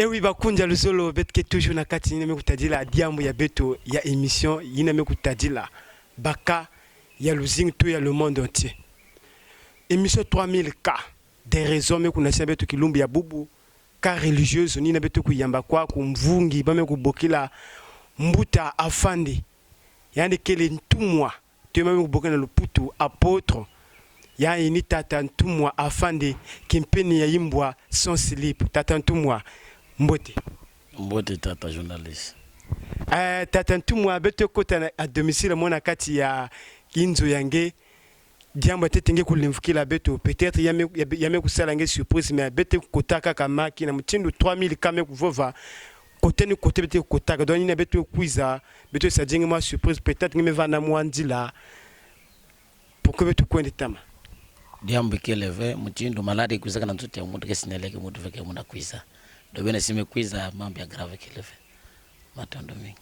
Et oui, bakunja luzolo betke toujours na kati yina mekutadila diambo ya beto ya émission yina mekutadila baka ya luzing to ya le monde entier. Émission 3000K des raisons mekunasha beto kilumbi ya bubu ka religieuse nina beto kuyamba kwa kumvungi bame kubokila mbuta afandi. Yani kele ntumwa to mame kubokela luputu apôtre ya ini tata ntumwa afandi kimpeni ya yimbwa sans slip tata ntumwa Mbote. Mbote tata journaliste. Tata ntumwa beto kota à domicile mona kati ya inzo yange diamba tetenge kulimfukila beto peut-être yame kusala nge surprise mais beto kotaka kama kina mtindo 3000 kame kuvova côté ni côté beto kotaka donc ina beto kuiza beto sa dingue ma surprise peut-être ngeme vana mwandila pour que beto kwende tama Diamba keleve mtindo malade kuzaka na mtoto ya mtu kesineleke mtu veke muna kuiza. Dobena simekuiza mambo ya grave keleve matondo mingi.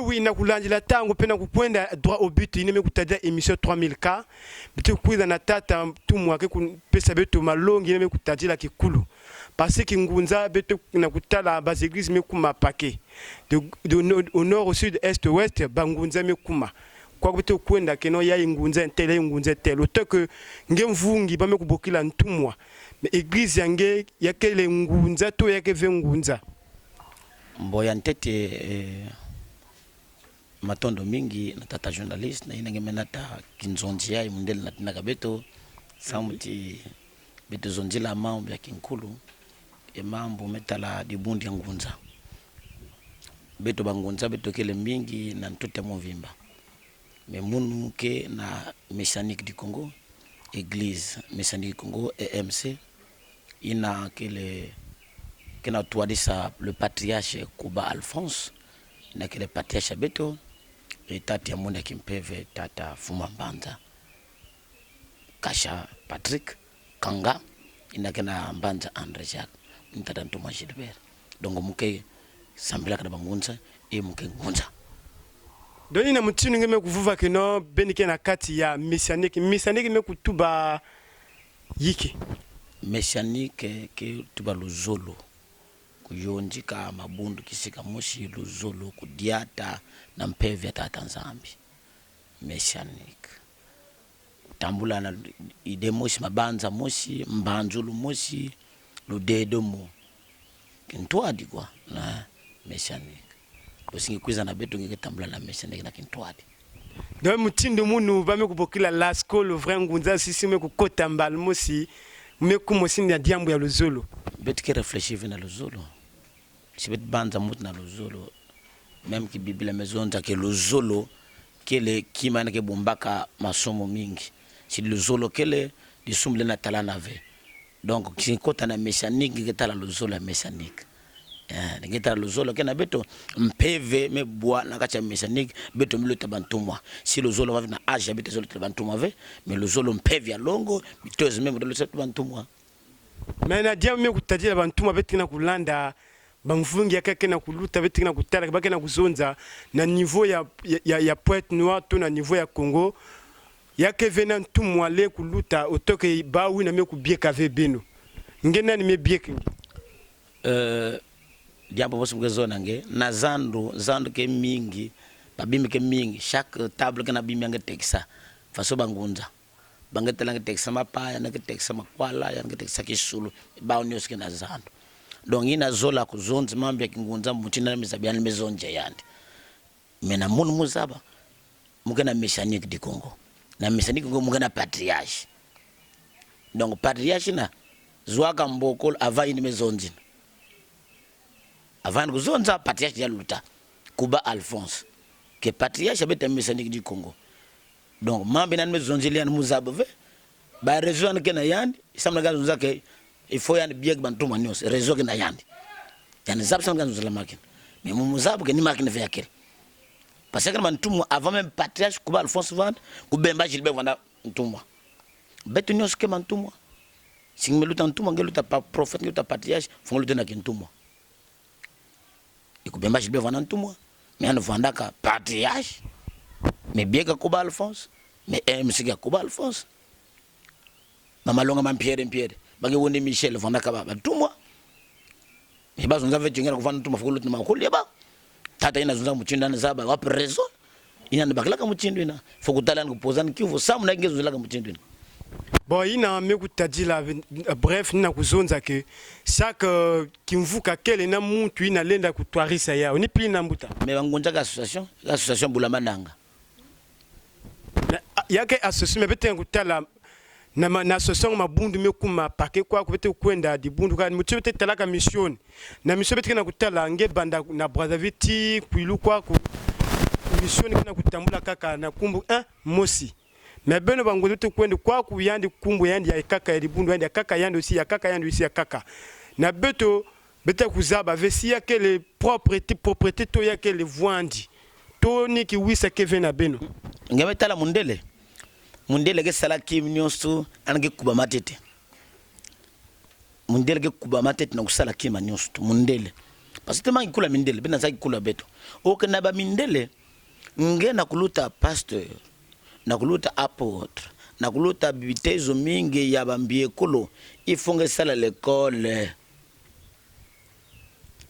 Oui, na kulanjila tangu pena kukwenda droit au but ine mekutaja émission 3000K bitu kuiza na tata tumwa ke pesa beto malongi ine mekutajila kikulu parce que ngunza beto na kutala bas église mekuma paquet au nord au sud est ouest bangunza mekuma kwa beto kwenda keno ya ngunza ntele ngunza tele autant que ngemvungi ba mekubokila ntumwa mais église yange yakele ngunza to yake vengunza mboya ntete matondo mingi na tata journaliste na inenge menata kinzonjia imundele na tinaka beto samuti beto zonjila mambo ya kinkulu e mambo metala dibundi ya ngunza beto bangunza beto kele mingi na ntote movimba memunu ke na Messianique du Congo église Messianique du Congo EMC ina kele kena tuadisa le patriarche Kuba Alphonse na kele patriarche beto et tati ya monde kimpeve tata Fuma Mbanza Kasha Patrick Kanga ina kena Mbanza André Jacques ntata Ntoma Gilbert donc muke sambila kada bangunza e muke ngunza doni na mutinu ngeme kuvuva keno benike na kati ya Messianique me kutuba yiki Messianique ke tuba luzolo kuyonjika mabundu kisika moshi luzolo kudiata na mpevya tata nzambi Messianique tambula na ide moshi mabanza moshi mbanjulu moshi ludedo mo kintwadi kwa na Messianique osingi kuiza na beto ngeke tambula na Messianique na kintwadi donc mutindo munu bame kubokila la skolo vrai ngunza sisi me kukota mbal moshi me kumosi ya diambo ya luzolo beto ke réfléchir na luzolo si bet banza mut na luzolo même ki biblia mezonza ke luzolo kele kimana ke bombaka masomo mingi si luzolo kele disumble na talana ve donc kinkota na Messianique ke tala luzolo Messianique nge tala luzolo ke na beto mpeve me boa na kacha Messianique beto miluta bantumwa si luzolo va na age beto zolo bantumwa ve mais luzolo mpeve ya longo bitoze même de luzolo bantumwa mais na diambo me kutajila bantumwa beto na kulanda bangfungi yake na kuluta beti na kutala bake na kuzonza na niveau ya Pointe Noire to na niveau ya Congo yake vena ntumwa le kuluta otoke bawi na meku bieka vebeno ngena ni mebieka diambo bosu ngezona nge na zando ke mingi babimi ke mingi chaque table ke na bimi nge teksa faso bangunza bangetela nge teksa mapaya na ke teksa makwala ya nge teksa kisulu ba onyoske na zando donc ina zola kuzonzi mambo ya kingunza mutina na mizabiani mezonje yandi mena munu muzaba mugena Messianique du Congo na Messianique Congo mugena patriarche donc patriarche na zwaka mboko ava ini mezonji avant kuzonza patriarche ya luta Kuba Alphonse ke patriarche beta Messianique du Congo donc mambe na mezonji lian muzaba ve ba raison ke na yandi samna gazonza ke il faut y bieg bantuma news réseau na yandi yani zab sam ganzo la makine mais mu zab ke ni makine fe yakel parce que bantumwa avant même patriarche Kuba Alphonse Vand ku bemba Gilbert Vanda ntumwa betu news ke bantumwa singme luta ntumwa ngeluta pa prophète ngeluta patriarche fon luta na kintumwa iku bemba Gilbert Vanda ntumwa mais an Vanda ka patriarche mais biega Kuba Alphonse mais MC ga Kuba Alphonse mama longa man Pierre bange wonde Michel Vanda ka ba tumwa e bazonza ve jengera kuvana tuma fukulu tuma khuli ba tata ina zonza muchindo na zaba wa preso ina bakala ka muchindo ina fukutala ngopozana kivu samu na ngezo la ka muchindo ina. Bon, il y a bref, il y a que chaque kimvuka kele na muntu ina lenda kutwarisa ya. Oni pili na mbuta. Mais bangonja ka association bulamananga. Ya ke association me bete ngutala na association mabundu mekuma pake kwa kubete kwenda di bundu ka mutu bete talaka mission. Na mission bete na kutala nge banda na Brazzaville kuilu kwa ku mission na kutambula kaka na kumbu mosi. Mais beno bango te kwende kwa kuyandi kumbu yandi ya kaka ya libundu yandi ya kaka yandi aussi ya kaka yandi aussi ya kaka na beto beta kuzaba vesi ya ke les propriété to ya ke les voandi to ni ki wisa ke vena beno ngemetala mundele ke sala kim nyonso ange kuba matete mundele ke kuba matete na kusala kim nyonso mundele parce que mangi kula mindele bena zaki kula beto oke na ba mindele ngena kuluta pasteur na kuluta apôtre na kuluta bitezo mingi ya bambie kolo ifonge sala l'école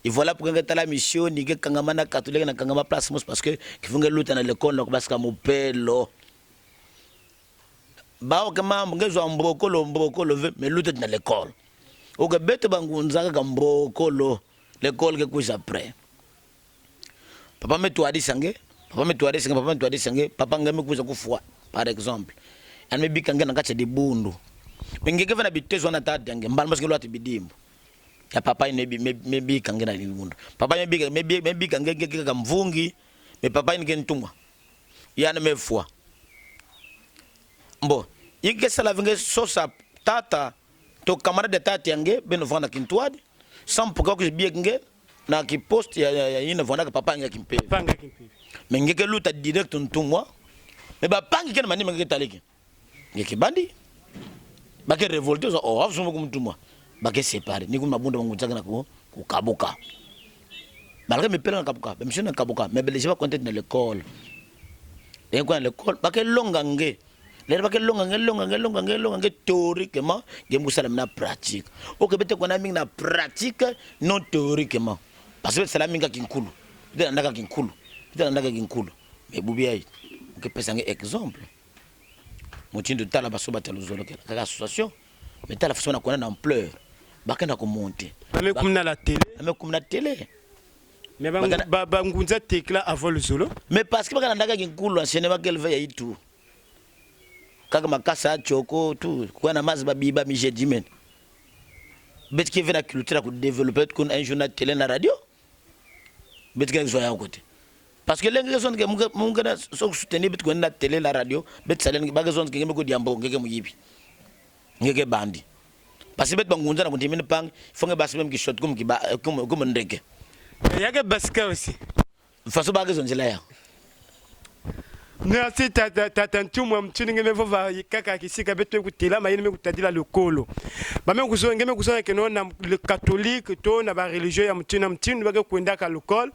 et voilà pour que la mission ni que kangama na catholique na kangama place mos parce que kifunge luta na l'école na parce que mopelo ba o kama ngezo mbokolo mais luta na l'école o que bete bangunza ka mbokolo l'école que kuja après papa me toi disange papa ngame kuza kufua par exemple an me bika ngana kacha de bundu mengeke vana bitezo na tata yange mbala maske lwati bidimbo ya papa ine me bika ngana ni bundu papa me bika ngeke ka mvungi me papa ine kentumwa yana me fua mbo yike sala vinge sosa tata to camarade de tata yange beno vana kintwadi sampuka ko biye nge na ki post ya ina vana ka papa yange kimpe mais ngeke luta direct ntumwa mais ba pangi ken mani ngeke taliki ngeke bandi ba ke révolter o afu mo kumtumwa ba ke séparer ni kuma bunda bangu tsaka ko kabuka ba ke me pela kabuka ba mission kabuka mais bele ba content na l'école et quoi l'école ba ke longa nge le ba ke longa nge théoriquement ngemusala na pratique o ke bete kona mingi na pratique non théoriquement parce que c'est la minga kinkulu de ndaka kinkulu mais bubia ke pesa nge exemple motindo tala basoba telozolo ke la association mais tala façon na kona na ampleur bakenda ko monter mais comme na la télé mais ba ngunza tekla avant le solo mais parce que bakana ndaka kinkulu ancienne ba kelve ya itu kaka makasa choko tout kwa na mazi babiba mi jedimen bet ki vena culture ko développer ko un journal télé na radio bet ki zo ya côté parce que les gens qui sont soutenus bit na télé la radio bet salen ba gens qui ngeko diambo ngeke muyibi ngeke bandi parce que bet bangunza na kuntimini pang fonge basi même qui shot comme qui ba comme ndeke yake baska aussi faso ba gens nzela ya merci tata ntumwa mtuni ngeme vova kaka kisika beto kutela mayini mekutadila lokolo ba mekuzo ngeme kuzo ke non na le catholique to na ba religieux ya mtuni ba ke kwenda ka lokolo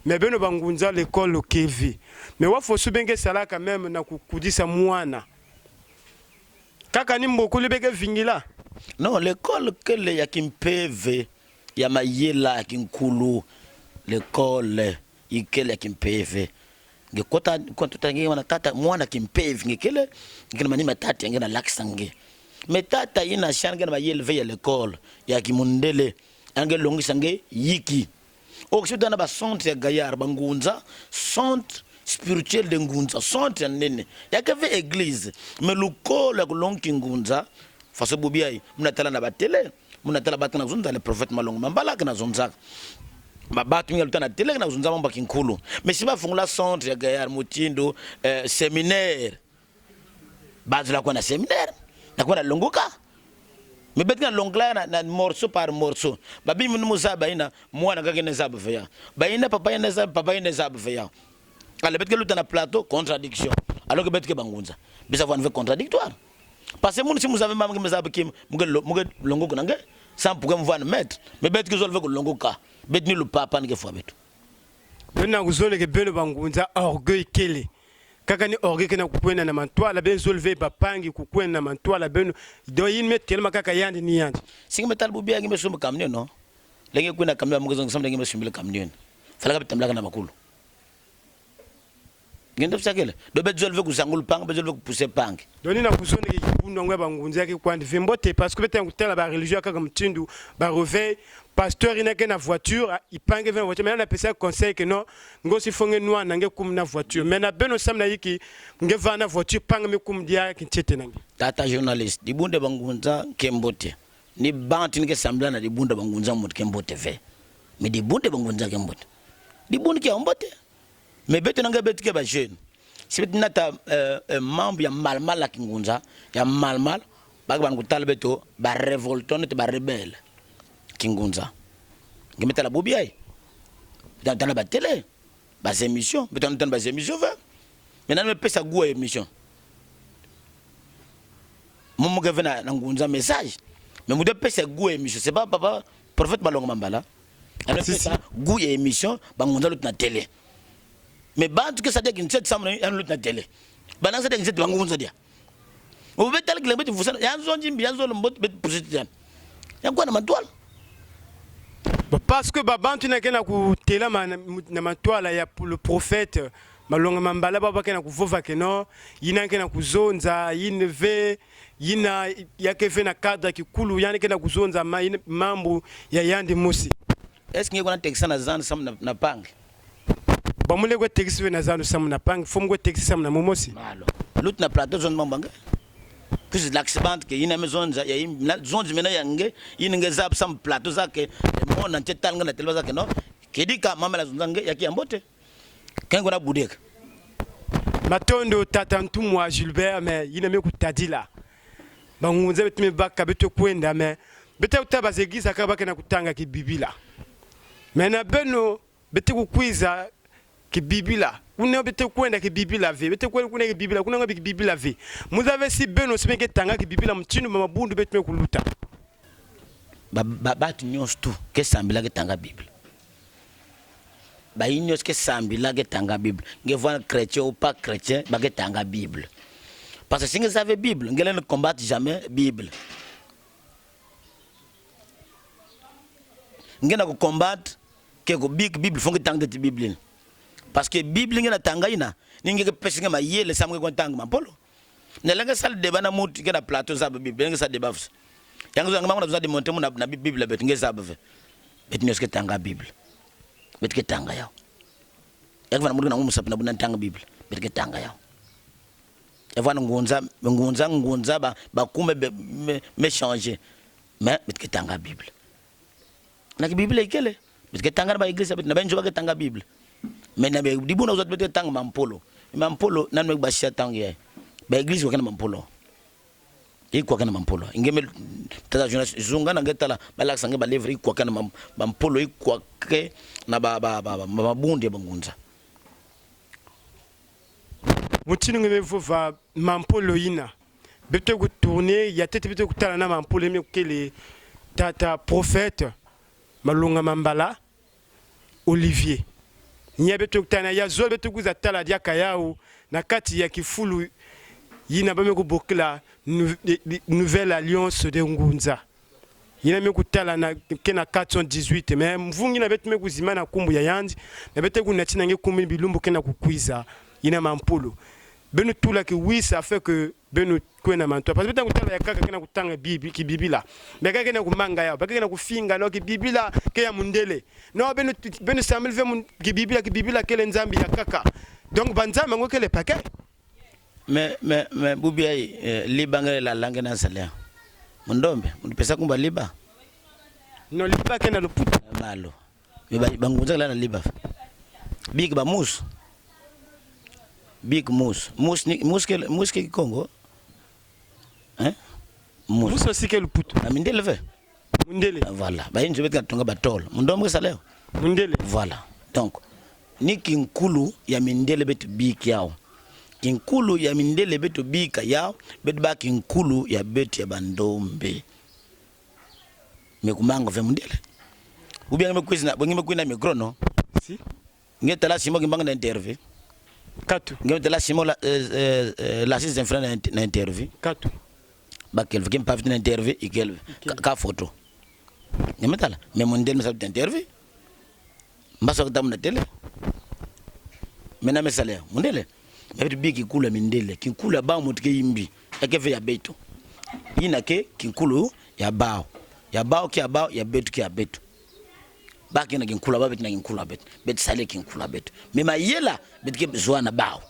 mais beno bangunza l'école kevi mais wa fosu benge sala quand même na kudisa mwana kaka ni mboko lebeke vingila non l'école kele ya kimpeve ya mayela ya kinkulu l'école ikele ya kimpeve ngekota tangi wana tata mwana kimpevi ngekele ngena mani matata ngena laksange metata ina shanga na mayelve ya l'école ya kimundele ange longisa nge yiki okisudana ba centre ya gayar bangunza centre spirituel de ngunza centre nene yakave église mais lukolo kulonki ngunza faso bubiai munatala na batele munatala batana zunza le prophète malongo mambala kana zonza babatu minga lutana tele na zunza mamba kinkulu mais si ba fungula centre ya gayar mutindo séminaire bazula kwa na séminaire na kwa longoka mais betka longla na morceau par morceau babi munu zaba ina mwana kake ne zaba veya baina papa ina zaba veya ale betka lutana plateau contradiction alors que betka bangunza bisa vont faire contradictoire parce que si vous avez même que zaba kim muge longoka nange sans pourquoi me mettre mais betka zolve ko longoka betni le papa nge fwa betu dona kuzole ke belo bangunza orgueil kele kaka ni orgueil kana kukwenda na mantwala ben zolve bapangi kukwenda na mantwala beno do yin met kelma kaka yandi ni yandi singa metal bubi ngi mesum kamne no lenge kuna camion mungu zongo samdenge mesimbile camion fala ka tamlaka na makulu ngendo psakele do bezolve kuzangulu panga bezolve kupuse panga doni na kuzone ki kibundo ngwe bangunza ki kwandi vimbote parce que bete ngutela ba religieux kaka mtindu ba reveil pasteur ina ke na voiture ipange vena voiture mais na pesa conseil que non ngosi fonge noa nange kum na voiture mais na beno samna yiki nge va na voiture panga me kum dia ki tete nange tata journaliste di bunde bangunza kembote ni banti nge sambla na di bunde bangunza mot kembote ve mais di bunde bangunza kembote di bunde ki ambote mais beto nanga beto ke ba jeune si beto nata membre ya malmal la kingunza ya malmal ba ban kutala beto ba révolton te ba rebelle kingunza ngemeta la bobi ay dans la télé ba émission beto dans ba émission va maintenant me pesa goût émission mon mo gavena ngunza message mais mo de pesa goût émission c'est pas papa prophète balongo mambala alors pesa goût émission ba ngunza lut na télé mais bantu que ça dit que ça me en lutte na télé banang ça dit que c'est bangunza dia o betal que le betu fusana ya zonji mbi ya zo mbot bet position ya kwa na matwala parce que babantu na kena ku tela na matwala ya le prophète malonga mambala baba kena ku vova keno yina kena ku zonza yinve yina yakefe na cadre kikulu yani kena ku zonza mambo ya yandi musi est-ce que ngona texana zan sam na pange bamule go texi na zanu sam na pang fom go texi sam na momosi malo lut na plateau zone mambanga plus l'accident que yina maison ya zone mena yange yinge zap sam plateau zake mon na tetanga na telwa zake no kedika mama la zunzange yaki ambote kengo na budeka matondo tata ntumwa Gilbert mais yina me kutadila bangunze betime baka beto kwenda mais beta utaba zegisa kabaka na kutanga ki bibila mais na beno bete kukwiza ki bibila une bete kwenda ki bibila ve bete kwenda kuna ki bibila kuna ngabi ki bibila ve muzave si beno simeke tanga ki bibila mchinu mabundu bete kuluta ba tu nyos tu ke sambila ke tanga bibla ba inyos ke sambila ke tanga bibla ngevoa chrétien ou pas chrétien ba ke tanga bible parce que si vous avez bible ngelen ne combattre jamais bible ngena ko combattre ke ko bible fo ke tanga de bible parce que bible ngena tanga ina ninge ke pesi ngama yele samwe ko tanga mampolo ne lenga sal débat na mutu ke na plateau za bible lenga sal débat yango ngama ngona za démonter mo na bible bet ngeza bave bet nyos ke tanga bible bet ke tanga yaw yak vana mutu na musa na buna tanga bible bet ke tanga yaw evana ngunza ba kume me changer mais bet ke tanga bible na bible ikele bet ke tanga ba église bet na benjo ba ke tanga bible mais na di buna uzot bet ke tanga mampolo nan me ba sia tanga ye ba église ko kana mampolo iko kana mampolo ingeme tata jonas zunga na ngetala ba laksa nge ba livre iko kana mampolo iko ke na ba bunde bangunza mutini ngeme vova mampolo ina bete ko tourner ya tete bete ko tala na mampolo me kele tata prophète malonga mambala Olivier nya bete ko tana ya zo bete ko za tala dia kayao na kati ya kifulu yina ba me ko bokla nouvelle alliance de ngunza yina me ko tala na kena 418 mais mvungi na bete me ko zimana kumbu ya yandi na bete ko natina nge kumbi bilumbu kena kukwiza yina mampolo beno tula ki oui ça fait que beno kwena manto parce que tant que ya kaka kena kutanga bibi ki bibila mais kaka kena kumanga ya kaka kena kufinga no ki bibila ke ya mundele no beno samel ve mun ki bibila kele nzambi ya kaka donc banzama ngo kele paquet mais bubi ay libanga la langue na salé mundombe munipesa kumba liba no liba kena lo puta malo mais bangunza la liba big ba mus big mus ke Congo hein mus aussi que le puto amindele ve mundele voilà ba yinjo betka tonga batol mundombe saleo mundele voilà donc ni kinkulu ya mindele betu big yao kinkulu ya mindele betu bika yao betu ba kinkulu ya betu ya bandombe mekumanga ve mundele ubia ngemekwizina bongime kwina microno si ngetala simo kimbanga na interview Katu. Ngete la simo la six frère na interview. Katu. Ba kelve kim pavite na interview ikelve ka photo. ngemetala mais mondel me sabe interview mbaso ko tamna tele mena mesale mondele mais biki kula mindele kinkula ba mutu ke yimbi ekeve ya beto yina ke kinkulu ya bao ki ya bao ya beto ki ya beto baki na kinkula ba beto na kinkula beto beto sale kinkula beto mais mayela beto ke zwana bao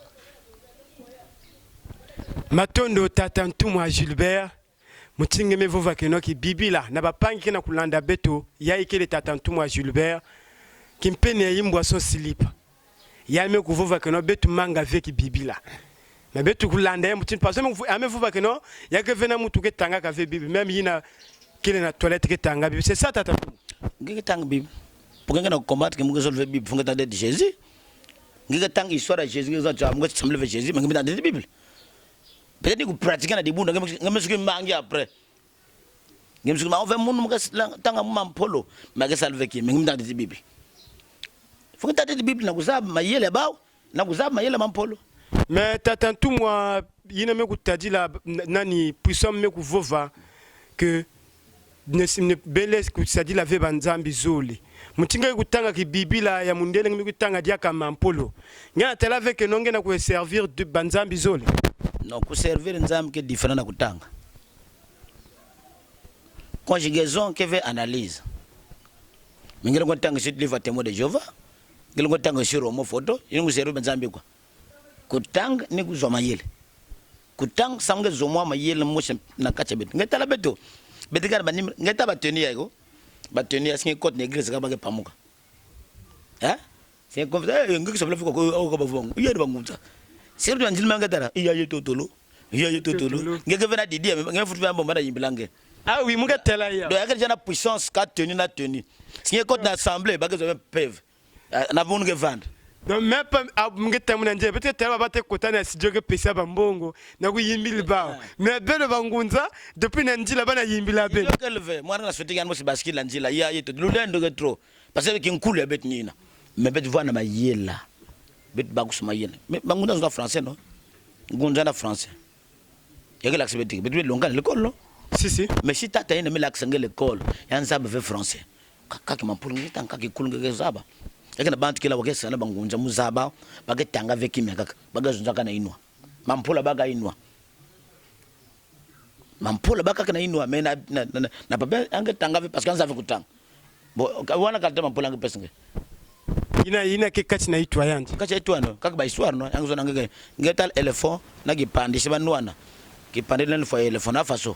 matondo tata ntumwa Gilbert mutinge mevova keno ki bibila na bapangi na kulanda beto ya ikele tata ntumwa Gilbert kimpene yimbwa so silipa ya me kuvova keno beto manga veki bibila mais beto kulanda ya mutin parce que amevova keno ya ke vena mutu ke tanga ka ve bibi même yina kile na toilette ke tanga bibi c'est ça tata ngeke tanga bibi pour que na combattre que muke solve bibi fonga tande de Jésus ngeke tanga histoire de Jésus ngeke za muke samle Jésus ngeke tande de Bible peut-être que pratiquer na dibunda ngeme suki mangi après ngeme suki ma on fait mon muke tanga mampolo mais que salve qui ngeme tande de Bible fonga tande de Bible na kuzaba mayele bao na kuzaba mayele mampolo mais tata ntumwa yina me kutadila nani puissant me kuvova que ne beles kusadila ve banzambi zoli mutinga kutanga ki bibila ya mundele ngi kutanga dia kama mpolo ngana tela ve que nonge na ku servir de banzambi zoli non ku servir nzambi ke différent na kutanga conjugaison que veut analyse mingere kutanga sit livre témoin de Jéhovah ngelo kutanga sur homo photo yingu servir banzambi kwa kutanga ni kuzoma yele kutanga samge zomwa mayele moshe na kacha beto ngetala beto betikana banim ngeta bateni yako bateni asinge cote négresse ka ba ke pamuka c'est comme ça ngeke sabla fiko ko ba vongo iya de bangunza sirdu anjil mangatara iya yetotolo ngeke vena didi ngeke futu ba mbamba na yimbilange ah oui muke tela ya do yake jana puissance ka tenu na tenu singe cote na assemblée ba ke zo pev na vonu ke vendre donc même pas mungeta muna nje peut-être tela bate kotana studio ke pesa bambongo na ku yimbili ba mais belo bangunza depuis na njila bana yimbila be ke lever moi na souhaiter ngano si baskila njila iya yeto lulendo ke trop parce que kinkulu bet nina mais bet vana mayela bet bagus mayela mais bangunza na français non ngunza na français yake l'accepter bet longa l'école non si mais si tata ene me l'accent l'école yanza be français kaki mampulu ngita kaki kulunga ke zaba yake na bantu kila wakesa na bangunza muzaba bagetanga veki meka bagazunza kana inwa mampula baga inwa mampola baka kana inwa mais na baba angetanga parce que anza kutanga bo wana kalta mampola ange pesa nge ina ke kati na itwa yanje kacha itwa no kaka ba histoire no angezo nangeke ngetal elephant na gipandisha banwana gipandela le foyer elephant na faso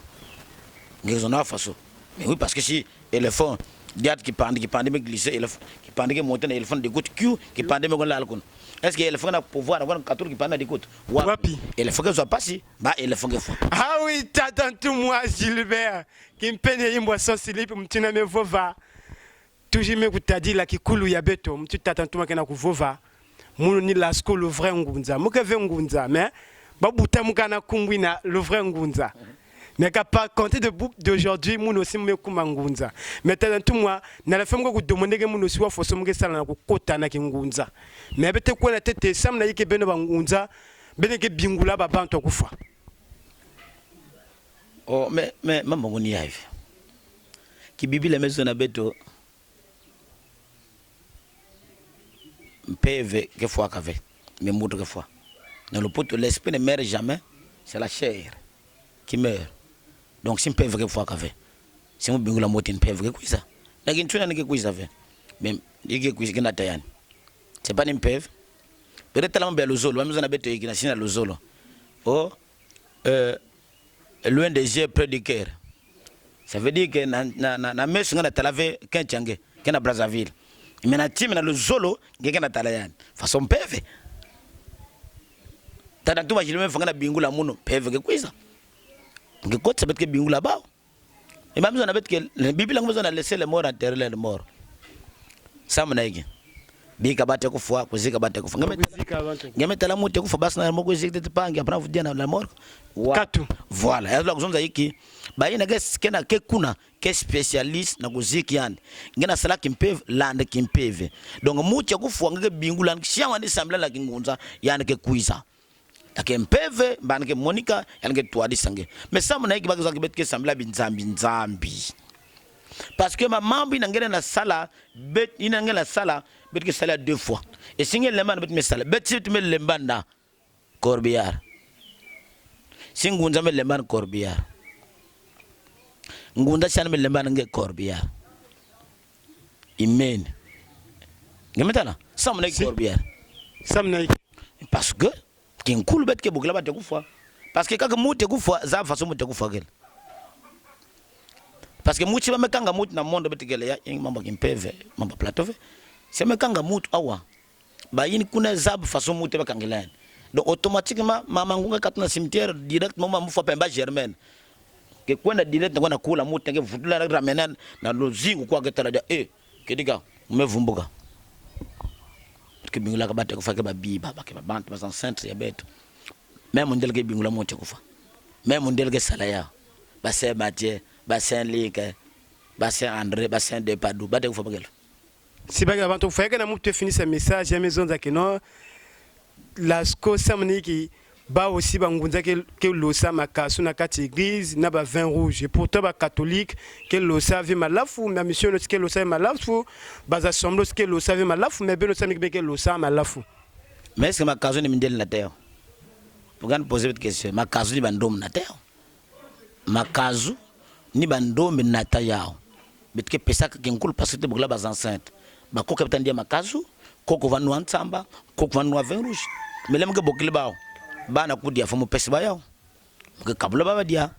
ngezo na faso mais oui parce que si elephant diat gipande me glisser elephant gipande ke monter na elephant de goutte q gipande me gonla alkon est-ce que elephant na pouvoir na katur gipande de goutte wapi elephant ke zo pasi ba elephant ke fo ah oui tata ntumwa Gilbert kimpene yimbwa so silipi mtina mevova toujours me kutadila kikulu ya beto mtu tata ntumwa kana kuvova munu ni la school vrai ngunza mukeve ngunza mais babuta mukana kumbwina le vrai ngunza mais qu'à pas compter d'aujourd'hui munu aussi me kumangunza mais tata ntumwa na la femme ko demander que munu siwa foso muke sala na kukota na kingunza mais bete ko na tete samna yike beno bangunza bene ke bingula babantu kufa. Oh mais mambo ngoni hivi kibibila mezo na beto mpeve que fois qu'avec mais moto que fois dans le pot l'esprit ne meurt jamais c'est la chair qui meurt donc si mpeve que fois qu'avec si mo bingula moto mpeve que kuisa lakini tuna nike kuisa ve mais yike kuisa kina tayani c'est pas mpeve peut-être la mbe lozolo mezo na beto yiki na sina lozolo oh loin des yeux près du cœur ça veut dire que na mesu ngana talave kenchange kena Brazzaville mais na time na le zolo ngekena talayani façon peve tata tuma jilime fanga bingula muno peve ke kuisa ngekotsa bet ke bingula bao et même on a bet que la bible ngomzo na laisser les morts enterrer les morts samna yiki bika bate kufa kuzika bate kufa ngeme tala mute kufa basi na moko zikte pangi apana vudia na la mort Katu. Voilà, ya la kuzonza hiki baina kena ke kuna ke spécialiste na kuziki yani ngena sala kimpeve lande kimpeve donc muche kufa ngeke bingula ngishama ni samla la kingunza yani ke kuiza take mpeve banke Monica yani ke twadi sange mais samna hiki bakiza kibet ke samla binzambi parce que ma mambo inangena na sala bet inangena na sala bet que sala 2 fois et singe lemba bet me sala bet sit me lemba na corbiar singunza me lemba na corbiar ngunda sana me lemba nge corbiar imen ngemetana samna corbiar samna parce que kin kul bet ke bugla bat kufa parce que kaka mute kufa za façon mute kufa gel parce que muti ba mekanga muti na mondo bet gele ya mambo kimpeve mambo platove c'est mekanga muti awa ba yini kuna za façon muti ba kangelane donc automatiquement mama ngunga katna cimetière direct mama mufa pemba germaine ke kwenda direct ngona kula muti ke vutula ramenan na lozingu kwa getala da kediga umevumbuka que bingula ka batte ko fa ke ba biba ba ke ba bante ba centre ya beto même ndel ke bingula monte ko fa même ndel ke salaya ba se Mathieu ba Saint Link ba Saint André ba Saint Depadou ba de ko fa bagel si baga avant to fa ke na mu te finir ce message ya maison za ke no las ko samni ki ba aussi bangunza ke losa makasu na kati église na ba vin rouge et pourtant ba catholique ke losa vi malafu na mission no ke losa malafu ba za somlo ke losa vi malafu mais beno sami ke losa malafu mais est-ce que makasu ni mindel na terre pour gan poser cette question makasu ni bandom na terre makasu ni bandom na tayao betke pesa ke ngul parce que bugla ba enceinte ba ko capitaine dia makasu ko vanu ansamba ko vanu vin rouge mais lem ke bokile bawo bana kudia famu pesa bayo mga kabula baba dia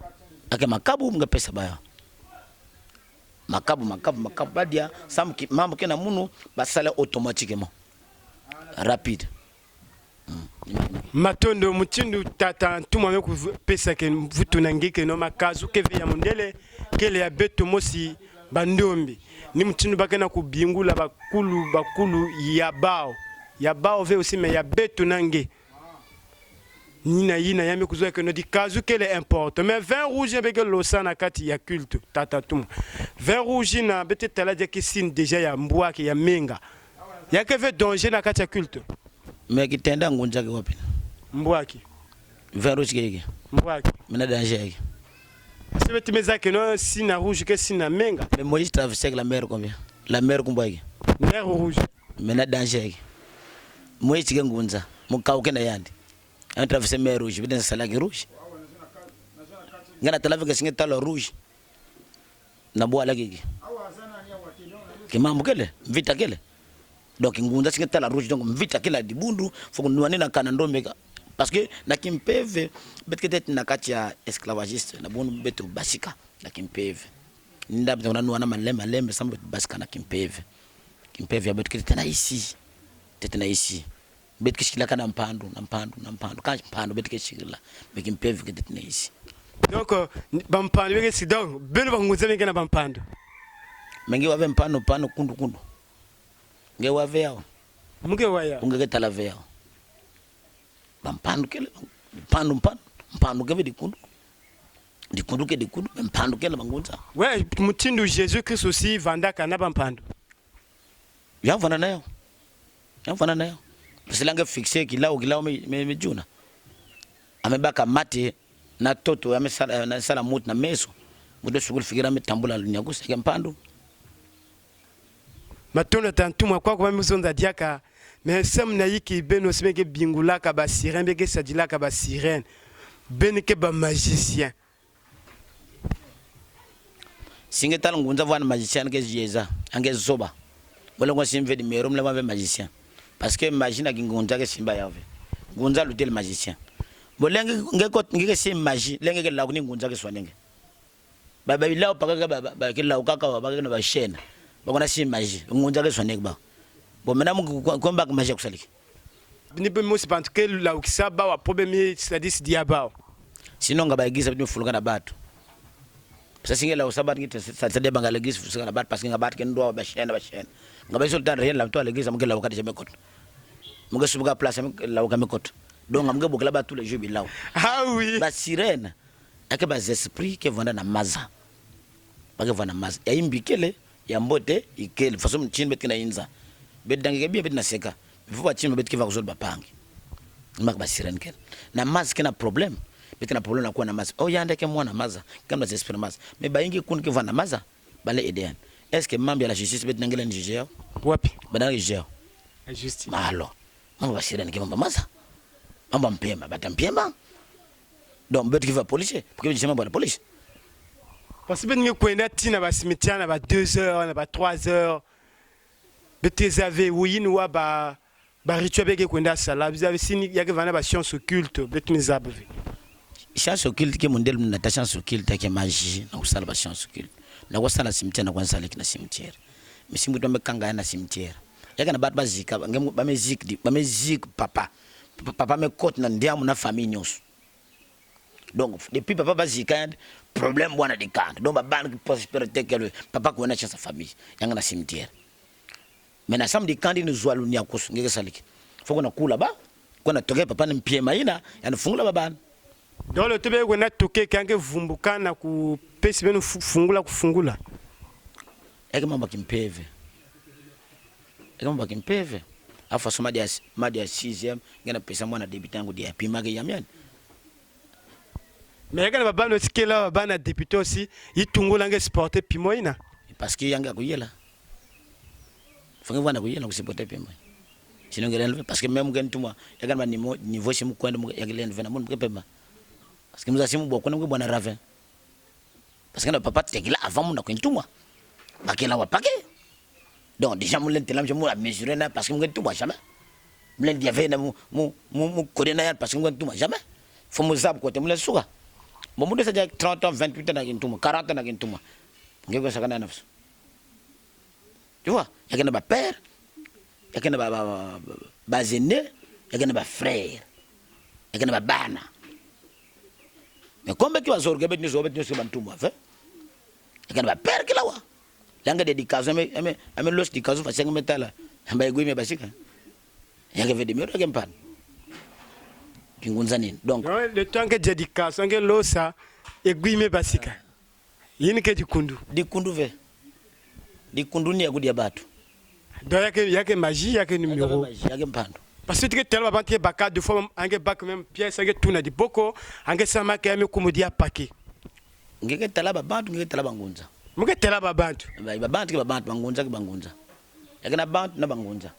ake makabu mga pesa bayo makabu badia sam ki mambo kena munu basala automatiquement rapide matondo mutindu tata tuma me ku pesa ke vutunangi ke no makazu ke vya mundele ke le abeto mosi bandombi ni mutindu bakena ku bingula bakulu ya bao ve aussi mais ya beto nangi Nina yami kuzoa que no di kazu que le importe mais vin rouge avec le sana kati ya culte tata tum vin rouge na bete tala de que sin déjà ya mbwa ki ya menga ya que fait danger na kati ya culte mais ki tenda ngunja ke wapi mbwa ki vin rouge ke mbwa ki mena danger ke c'est bete meza que no sin na rouge que sin na menga mais Moïse traversait la mer combien la mer kumba ke mer rouge mena danger ke Moïse ke ngunza mukau ke na yandi un traversé mer rouge bidin salaki rouge ngana talave ke singeta lo rouge na boa lagi ke mambo kele vita kele donc ngunda singeta la rouge donc vita kele di bundu foko nuani na kana ndombe parce que na kimpeve betke tet na katia esclavagiste na bonu beto basika na kimpeve ndabta na nuana malembe sambe basika na kimpeve ya betke tena ici tetena ici bet kishila kana mpando kan mpando bet kishila bekimpevi ketetne isi donc bampando beke si donc beno banguze beke na bampando mengi wave mpando kundu nge wave yao muge waya ungeke talave yao bampando kele mpando keve dikundu ke mpando kele bangunza ouais mutindu Jésus Christ aussi vandaka na bampando ya vana nayo Silange fixé kilao me juna amebaka mate na toto amesala na sala mut na meso mudo sugul fikira metambula nyagusa ke mpando matono tantuma kwa mizonda diaka mais sam na yiki beno smeke bingula ka ba sirène beke sadila ka ba sirène benike ba magicien singetal ngunza vana magicien ke jeza ange zoba bolo ngo simve di merom la ba magicien parce que imagine ki ngunza ke simba yave ngunza lutel magicien bolenge ngeke sim magie lenge ke la kuni ngunza ke swanenge baba ilao paka ba ke la ukaka ba ke na ba shena ba kona sim magie ngunza ke swanenge ba bo mena mu ko mba magie kusaliki ni be mo sipantu ke la ukisa ba wa problème c'est-à-dire diaba sinon nga ba igisa bi fuluka na batu pesa singela usabat ngite sa de bangala igisa fuluka na batu parce que nga batu ke ndo ba shena ngaba sultan rien la to la igisa mugela wakati jemekot muga subuga place la wakamekot donc amge bokla ba tous les jours bilaw ah oui ba sirène ake ba esprit ke vanda na maza ba ke vanda maza ya imbikele ya mbote ikele façon mchini bet kina inza bet dange ke bet na seka vivu chini bet ke va kuzol ba pangi mak ba sirène kel na maza kena problème bet na problème na kwa na maza o yande ke mwana maza kama esprit maza me ba ingi kun ke vanda maza bale aider. Est-ce que membre de la justice bet nangela Niger? Wapi? Bana Niger. La justice. Malo. Mambo basira ni mambo masa. Mambo mpema, batampema. Donc bet qui va police, pour que je m'en la police. Parce que nous avons un cimetière, à 2 heures, à 3 heures. Vous avez oui, nous avons un rituel qui est sala. Vous avez signé qu'il y a une science occulte. Vous avez science occulte qui est mondiale, nous avons science occulte qui est magie. Nous avons la science occulte. Nous avons la cimetière, nous avons la cimetière. Mais si nous avons un cimetière, il y a un basique, un zik papa. Papa me côte dans la famille. Donc, depuis papa basique, problème bon de quand. Donc, papa qui prospérité que papa connaît sa famille, il y a un cimetière. Mais na samedi quand nous jouons l'unia kos ngeke saliki. Faut qu'on a cool là-bas. Qu'on a toqué papa ne pied maïna, il y a un fungula baba. Dans le tebe qu'on a toqué quand que vumbuka na ku pesi beno fungula ku fungula. Eke mamba kimpeve. Eke mamba kimpeve. Afa soma dia 6e, ngena pesa mwana débutant dia pima ke yamian. Mais quand baba no tikela baba na député aussi, il tungula nge sporter pimoina. Parce que yanga kuyela. Faut voir na kuyela kusipote pima. Sinon ngelen parce que même ngene tuma yaga ma niveau simu kwenda yagelen vena mun pema. Parce que nous asimu boko na bwana ravin. Parce que na papa tekila avant mun na kwentuma. Bakela wa pake. Donc déjà mun lentelam je mun a mesurer na parce que ngene tuma jamais. Mun dia vena mu kodena parce que ngene tuma jamais. Faut mu zab côté mun suka. Mon monde c'est 30 ans 28 ans na kwentuma 40 ans na kwentuma. Ngeko sakana nafsu. Tu vois, il y a un père, il y a un aîné, il y a un frère, il y a un bana. Mais comme tu as organisé nous autres nous sommes tout moi, il y a un père qui là wa. L'anga dédicace mais l'os dédicace fa 5 mètres là. Amba egui me basika. Il y a que des murs qui pan. Kingunzanine. Donc le temps que dédicace, que l'osa egui me basika. Yini ke dikundu. Dikundu ve. Dikundu ni agudi abatu. Donc yake magie yake numéro. Yake mpando. Parce que tu es tellement banquier baka de fois ange bak même pièce ange tuna di boko ange sama ke ame komodia paquet. Ngeke talaba bantu ngeke talaba ngunza. Muke talaba bantu. Ba bantu ke bantu bangunza ke bangunza. Yake na bantu na bangunza.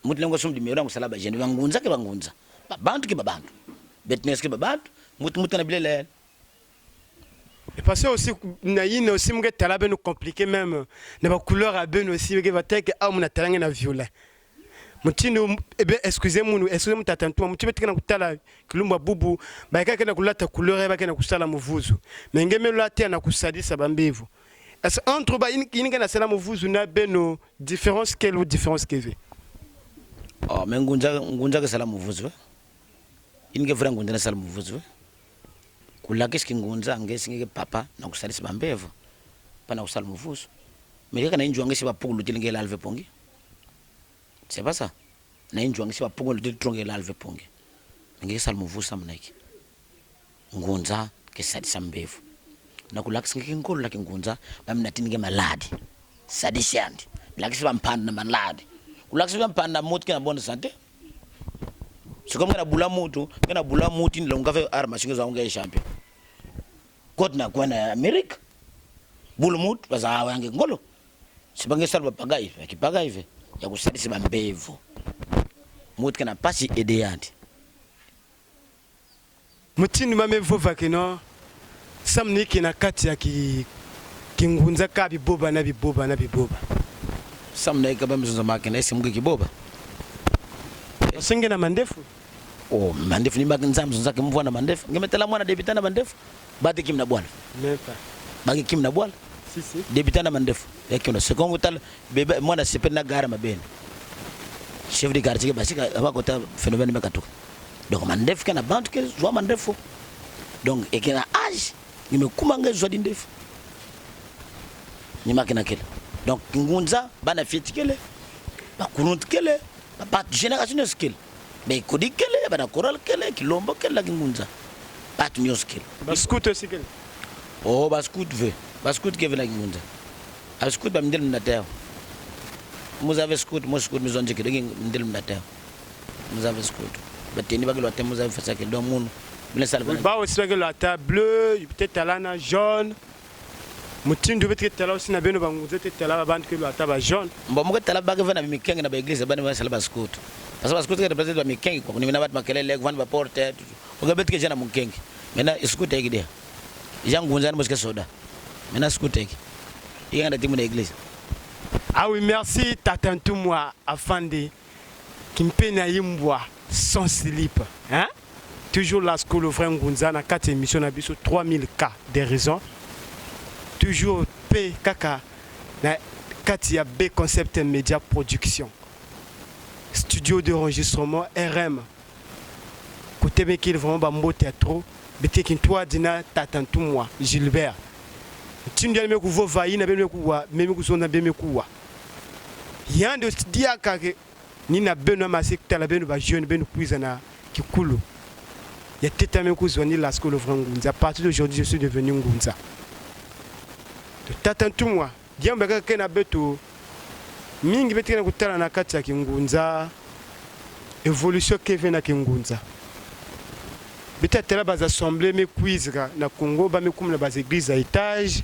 Mutu lengo sum di mera ngusala ba jeni bangunza ke bangunza. Ba bantu ke bantu. Betnes ke bantu mutu na bilele. Et parce que aussi naïne aussi muke talaba nous compliqué même na ba couleur à ben aussi que va tek a muna talanga na violet. Mutino ebe excusez-moi tatantu mutibe tikana kutala kilumba bubu ba kaka na kulata couleur ba kana kusala muvuzu. Mais ngeme lati na kusadisa bambevu. Est-ce entre ba ini kana sala muvuzu na beno différence quelle ou différence que oh mais ngunza ke sala muvuzu. Inge vra ngunza na sala muvuzu. Kula keski ngunza ngesi papa na kusalisa bambevu pana kusala muvuzu. Mais kana injwa ngesi ba pokulu tilinge la alve pongi. C'est pas ça. Na injwa ngesi ba pokulu tilitronge la alve pongi. Ngesi sala muvuzu amnaki. Ngunza ke sadisa mbevu. Na kula keski ngolo la ngunza bamna tininge maladi. Sadisiandi. La kesi bampanda na maladi. Kula kesi bampanda moto ke na bonne santé. C'est comme na bula mutu ni longa fe arma singo za unga champion. Kot na kwa na America. Bula mutu baza wange ngolo. Sibange salva pagai, akipaga hivi ya kusadisi bambevu. Mutu kana pasi edeyandi. Mutini mamevu vakino samni kina kati ya kingunza ka biboba na biboba na biboba. Samna ikaba mzunza makina esi muge kiboba. Singe na mandefu. Oh, mandefu ni makinza mzunza ke mvua na mandefu. Ngemetela mwana debita na mandefu. Bati kim na bwala. Mepa. Bagi kim na bwala. Si. Debita na mandefu. Yaki una sekongo tal bebe mwana sepe na gara mabene. Chef de quartier basika abakota phénomène mekatuka. Donc mandefu kana bantu ke zwa mandefu. Donc ekena age nimekuma ngezwa dindefu. Ni makina kile. Donc ngunza bana fietikele. Bakununt kele. Ba génération skill. Mais kodi kele bana koral kele kilombo kele ngunza. Bat new skill. Bascout aussi kele. Oh bascout ve. Bascout ke vena ngunza. Bascout ba mndel mnatao. Muzave scout mo scout mizonje ke mndel mnatao. Muzave scout. Bateni ba ke lo temo muzave fasa ke do munu. Bile salva. Ba aussi que la table bleue, peut-être talana jaune. Mutindo betre tala aussi na beno bangunza te tala bande que ba taba jaune. Mbo mo tala ba vena mikenge na ba église bana ba sala ba scout. Parce que ba scout que représente ba mikenge ko ni na bat makelele ko van ba porte. O ga betre que jana mukenge. Mena scout eki dia. Jangunza mo soda. Mena scout eki. Il timu na église. Ah oui, merci Tatantou moi afande Kimpena Yimbwa sans slip. Hein? Toujours la school of Ngunza na 4 émissions na biso 3000 cas des raisons. Toujours P kaka na Katia B Concept Media Production. Studio d'enregistrement RM. Côté mekil vraiment bambo théâtre. Bete kintwa dina Tatantou moi Gilbert. Tindia me ku vovayi na be me ku wa me ku sona be me ku wa. Yande dia kake ni na beno masekta la beno ba jeune beno kuizana kikulu. Ya teta me ku zoni la school of Ngunza. À partir d'aujourd'hui je suis devenu Ngunza. De Tatantou moi, diamba kake na beto mingi beti na kutala na kati ya Ngunza. Évolution Kevin na Ngunza. Beta tela bas assemblée me kuizra na Congo ba me kum na bas église à étage.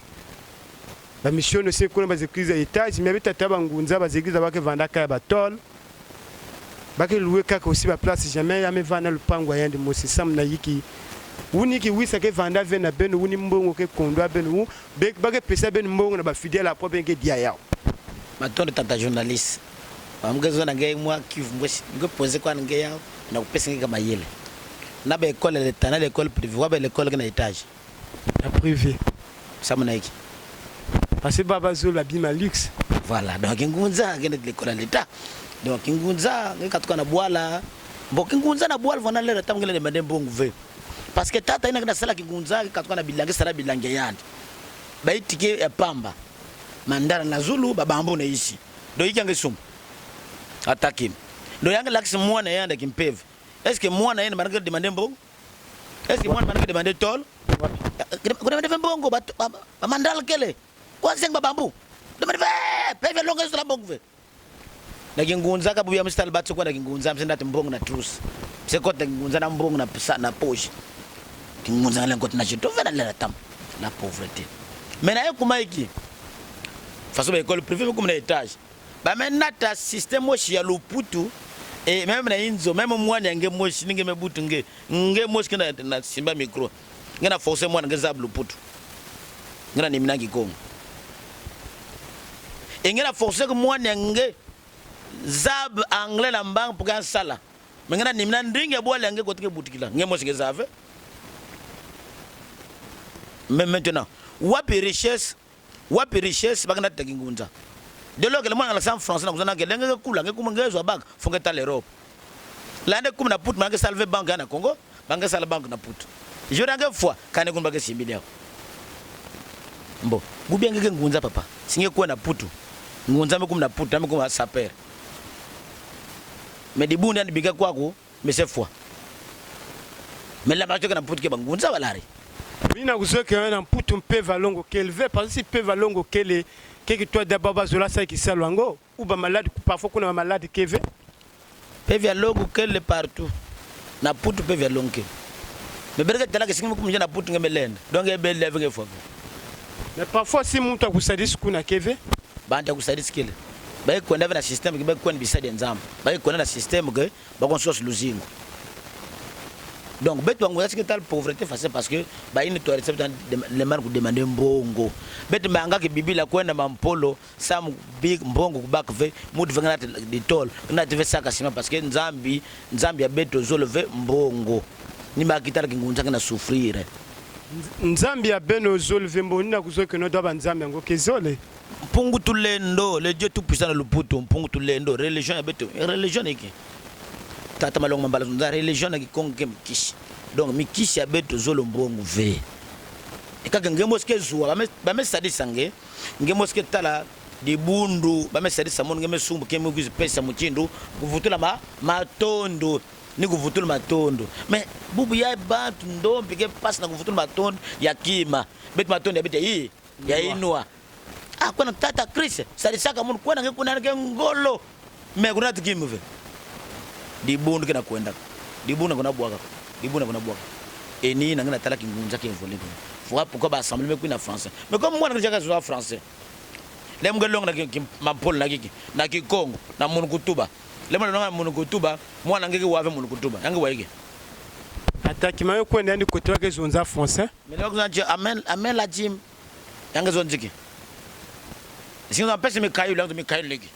La mission ne sait qu'on a des églises à étage, mais avec ta Ngunza, des églises avec Vandaka Batol. Baké loué kaka aussi la place jamais ya me vana le pangoyen de Moses Sam Naiki. Uniki wisa ke vanda vena ben uni mbongo ke kondwa ben ou baké pesa ben mbongo na ba fidèle à propre ke dia ya. Maton de tata journaliste. Amgezo na ngai moi kivu mbosi ngo poser kwa ngai ya na kupesa ngai kama yele. Na ba école l'état na l'école privée wa ba l'école na étage. La privée. Sam Naiki. Parce que Baba Zola bima luxe. Voilà, donc Ngunza gene l'école à l'état. Donc Ngunza ngikatuka na bwala. Mbo Ngunza na bwala vona lera tamngele de madem bongo ve. Parce que tata ina na sala Ngunza ngikatuka na bilange sala bilange yandi. Ba itike ya pamba. Mandara na Zulu babambo na ishi. Do ikange sum. Atakim. Do yanga laksi mwana yanda kimpeve. Est-ce que mwana yenda manake de madem bongo? Est-ce que mwana manake de madem tol? Kuna madem bongo ba mandala kele. Kwanza babambu demande peve longa sur la bongo na Ngunza ka buya mstal batso kwa na Ngunza msenda mbongo na truce c'est quoi Ngunza na mbongo na poche Ngunza la ngoti na chito vena la tam la pauvreté mais na kuma iki façon ba école privée comme na étage ba maintenant ta système moshi ya luputu et même na inzo même mwana nge moshi ninge mebutu nge moshi na simba micro ngena forcer mwana nge zablu luputu ngena ni minangi kongo ingena forcer que moi nenge zab anglais na mbang pour gan sala mengena nimna ndinge bole nge kotike butikila nge mo zave mais maintenant wapi richesse bagana ta Ngunza de lo que le monde en accent français na kuzana ke lenge kula nge kumengezwa bag fonga ta l'Europe lande kum na put mange salve banque na Congo banque sala banque na put je range fois kane kun bage simbilia mbo gubi ngeke Ngunza papa singe kwa na putu Ngunza me kumna putu me kuma saper me dibundi ani biga kwako me c'est fois me la bacho kana putu ke Ngunza walari mina kuzoke na putu mpe valongo kelve parce que si pe valongo kele keki toi d'abord zola ça qui salwango ou ba malade parfois kuna malade keve pe vya longo kele partout na putu pe vya longo me berga tala ke singe kumja na putu ngemelenda donc e belle avec fois mais parfois si mtu akusadisi kuna keve banda kusadisi kile ba kwenda na system ba kwenda bisadi nzamba ba kwenda na system ke ba konsos luzingo donc betu wangu yasike tal pauvreté face parce que ba ini to recept le mar ku demander mbongo betu manga ke bibila kwenda mampolo sam big mbongo ku back ve mudu vengana de tol na tv saka sima parce que nzambi ya betu zoleve mbongo ni makitala Ngunza na souffrir nzambi ya beno zoleve mbongo na kuzoke no doba nzambi ngo kezole Mpungu tulendo, le Dieu tout puissant le Luputu, Mpungu tulendo, religion beto, religion iki. Tata malongo mambala nza religion ki konge mikishi. Donc mikishi ya beto zolo mbongo ve. Ekaka ngemoske zuwa, ba me sadi sange, ngemoske tala di bundu, ba me sadi samon ngeme sumbu kemu kuzi pesa muchindu, kuvutula matondo. Ni kuvutula matondo. Mais bubu ya bantu ndombi ke passe na kuvutula matondo ya kima. Beto matondo ya bete hii ya inua. Ah kwa tata Chris salisaka mungu kwa nge kuna nge ngolo me kuna tikimu ve dibundu kina kwenda dibundu kuna bwaka et ni nangana tala ki ngunza ki volé voilà pourquoi ba assembler mais en français mais comme moi nanga jaga français les mga long na ki mapol na ki Congo na munukutuba les mga na munukutuba moi nanga ki wave munukutuba nanga waige ataki mayo kwenda ndi kote wake zonza français mais là on dit amen la jim nanga zonziki si on appelle me kayu là me kayu legi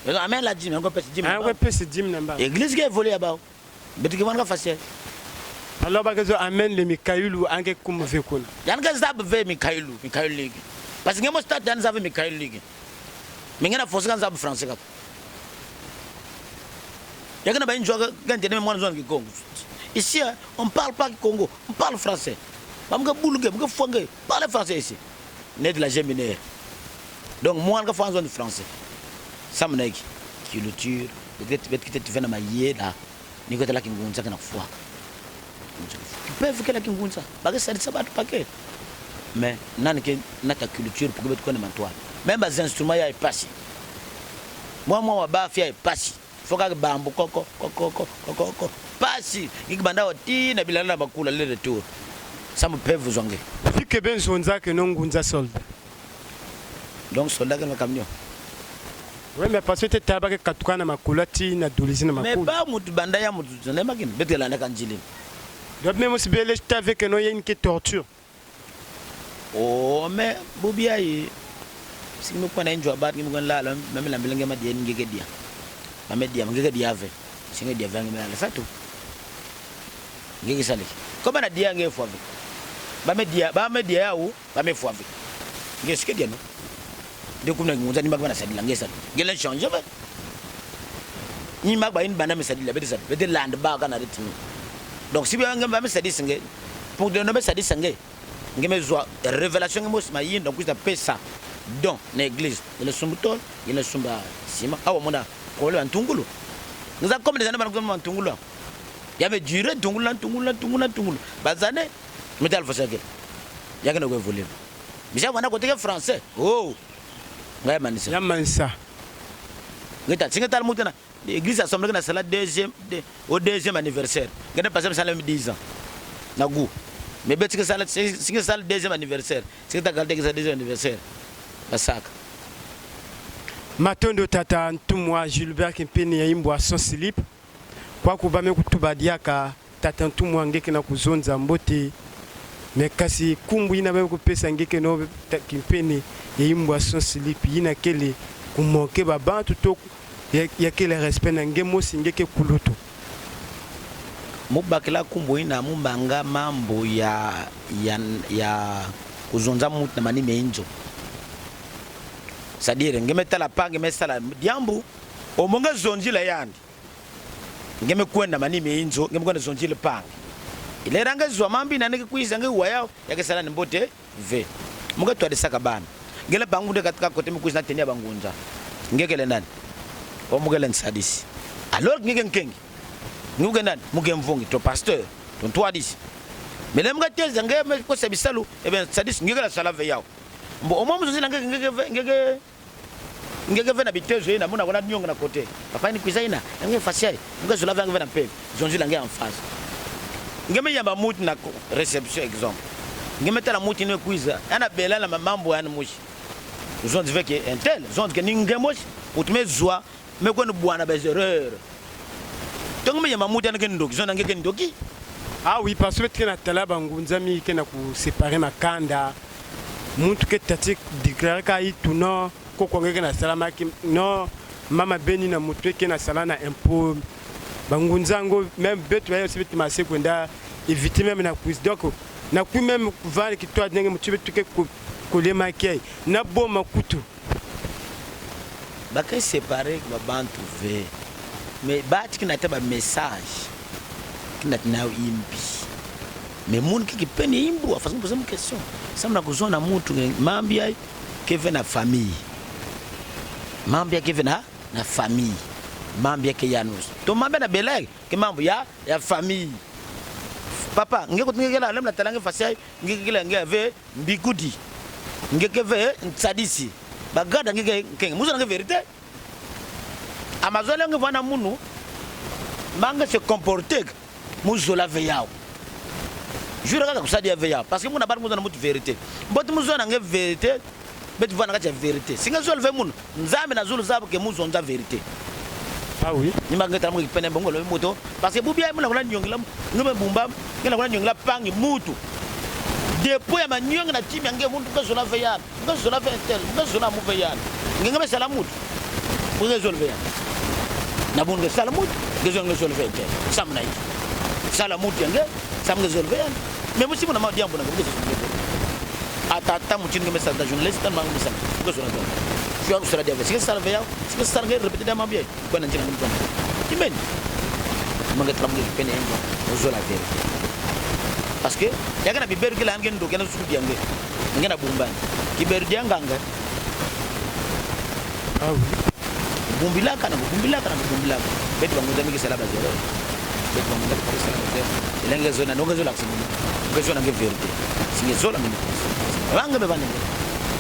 amen la jim nanga pese jim nanga pese jim namba église qui volé là-bas betiki wanga facile alors bagazo amen le Mikailu ange kumve kuna yanga zab ve Mikailu legi parce que moi stade dan zave Mikailu legi mingena fosse kan zab français ka yanga na ba injoga gante ne mwana zone ki Congo ici on parle pas Congo on parle français bamga bulge mga fonge parle français ici né de la Géminaire donc moi nga français de français samneki culture peut-être que tu viens na maye là ni ko tala ki ngunza kana foi tu peux faire la kingunza parce que ça va te paquet mais nan que notre culture pour que tu connais toi même les instruments y a passé moi ba fia passé faut que bambo koko passé ki banda oti na bilala bakula le retour ça me peut vous zonger vu que ben zonza que non ngunza soldat donc soldat que le camion oui mais parce que tu tabaka katukana makulati na dolizina makula mais pas mutu banda ya mutu zonema makine betela na kanjili. Donc même si belle je t'avais que non il y a une torture. Oh mais bobia yi si me kona enjo abat ngi ngon la même la mbilenga ma dia ngeke dia. Ma me dia ngeke dia ave. Si ngeke dia vangi me la fatu. Ngeke sale. Comme na dia ngeke fo ave. Ba me dia ya ou ba me fo ave. Ngeke ske dia no. De kuma ngi ni magana sadila ngeke sale. Ngele change ba. Ni magba in bana me sadila be sale. Be land ba kana ritimi. Donc si bien ngamba me sadi singe pour de nommer sadi singe ngeme zo révélation ngemo ma yin donc ça paie ça donc l'église le sumbuto il sumba sima awa mona ko le antungulu ngza comme des années ba antungulu ya be duré tungulu bazane metal fasake ya kana ko voler bisa wana ko te français oh ngaya manisa ya manisa ngeta singa tal mutana l'église a semblé que na sala au deuxième anniversaire ngene passé sala 10 ans na goût mais bet que sala singa sala deuxième anniversaire c'est ta galde que ça deuxième anniversaire basaka matondo tata ntumwa Gilbert Kimpeni ya imbwa sans slip kwa kubame kutubadia ka tata ntumwa ngeke na kuzonza mbote mekasi kumbu ina ba kupesa ngeke no Kimpeni ya imbwa sans slip ina kele kumoke babantu to ya kele respect na ngemo singeke kulutu mubakila kumbu ina mumbanga mambo ya kuzonza mutu na mani menjo c'est-à-dire ngeme tala pange mesala diambu omonga zonji la yandi ngeme kwenda mani menjo ngeme kwenda zonji le pange ile ranga zwa mambi na neke kuiza nge waya yakesala nimbote ve munga twade saka bana ngele bangu de katika kote mkuiza tenia bangunza ngekele nani omugele nsadisi alors ngeke nkengi nguge nani muge mvungi to pasteur to twadisi mele mga teza ngeme ko sebisalu ebe nsadisi ngekele salave yao mbo omo muzo zina ngeke vena bitezo ina muna kona nyonga na kote papa ni kuiza ina ngeke facial ngeke salave ngeke vena pe zonzi lange en face ngeme yamba muti na reception exemple ngeme tala muti ne kuiza ana bela na mambo yana mushi zonzi veke entel zonzi ke ningemoshi utme zwa me ko no bwana ba erreur donc me yamba muti ana ke ndoki zona ngeke ndoki ah oui parce que na talaba ngunzami ke na ku séparer makanda muntu ke tati déclarer ka ituno ko ko ngeke na salama ki no mama beni na mutu ke na salana impôt bangunzango même betu ya sibiti masekwenda éviter même na quiz donc na ku même vale ki toi ndenge mutu betu ke ko le makiai na boma kutu bakay séparer ba bantu ve mais bati kina taba message kina na imbi mais moun ki pene imbu afasa me poser une question ça na kuzona mutu mambi ai ke ve na famille mambi ke ve na famille mambi ke yanus to mambe na belege ke mambo ya famille papa ngeko ngekela lemna talange fasi ngekela ngeve mbikudi ngekeve nsadisi bagada ngeke muzo na vérité amazole ngevana munu manga se comporter muzo la veyao jure kaka kusadi ya veya parce que muna bar muzona mutu vérité mboti muzona nge vérité betu vana kati ya vérité singa zolo ve munu nzambe na zulu zabo ke muzonza vérité. Ah oui. Ni mangeta mo kipene bongo lo moto parce que bubia muna kuna nyongila ngebe bumba ngela kuna nyongila pangi mutu depuis ya manyonga na timi yange muntu kazona veya kazona ventel kazona mu veya ngenge mesala mutu mwe zolo veya na bunge sala mutu ngezonga zolo ventel samna yi sala mutu yange samge zolo veya mais musi muna ma diambo na ngebe atata mutin ngeme sa da journaliste tan mangu sa ko so na do fiwa usara dia vesi sala veya sike sala ngere répéter da mabie ko nan jinga mun ton imen manga tram ngi pene en zo la vérité parce que ya kana biber gila ngen do kana su diange ngena bumban kiber dia nganga Ah oui. bumbila kana bet bangu da mi sala ba zero bet bangu da ko sala ba zero ilenge zo na no zo la ksimu ko zo na nge vérité singe zo la ngi wanga bebane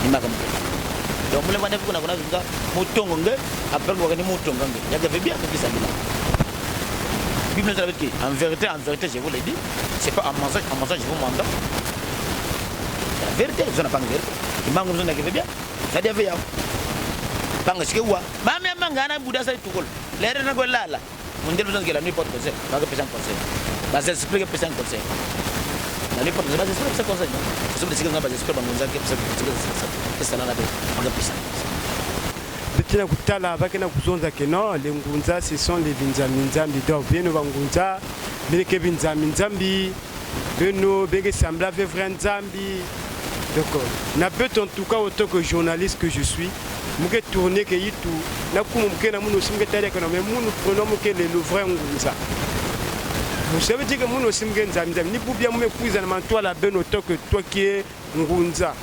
ni magam donc mule bane kuna zunga mutongo nge après ko ni mutongo nge yaga be bien que ça bila bible nous dit en vérité je vous l'ai dit c'est pas un mensonge je vous mens la vérité je n'ai pas de vérité il manque nous nge be bien ça devait ya banga sikewa mama mangana buda sa tukol lere na ko lala mun delu nge la nuit porte conseil ba ko pesa conseil ba se explique pesa conseil la nuit porte conseil ba se conseil sobre siga ngaba zesiko bangonza ke pesa na be magapisa Bekina kutala bakina kuzonza ke non les ngunza ce sont les binzambi donc bien bangunza bien ke binzambi beno bege sembla vrai nzambi donc na peut en tout cas autant que journaliste que je suis muke tourner ke yitu na kumu muke na muno simge tale que non mais muno prenons muke le vrai ngunza. Vous savez dire que mon aussi ni pour bien me cuisiner man toi la ben autant que toi qui est ngunza.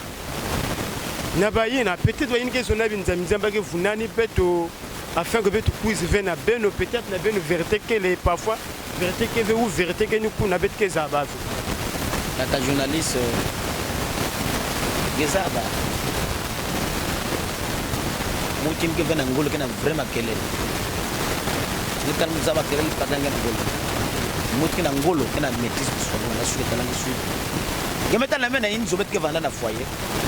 Na baye na peut-être doit une question na binzamizamba que vous nani beto afin que beto cuisiner vena ben peut-être na ben vérité que les parfois vérité que ou vérité que nous kuna bet que ça va. La ta journaliste gezaba mutim ke vena ngolo que na vraiment kele. Ni kan muzaba kele patanga ngolo. Mutki na ngolo kena maîtrise sur la suite de la suite gemeta la mena inzo bet ke vanda na foyer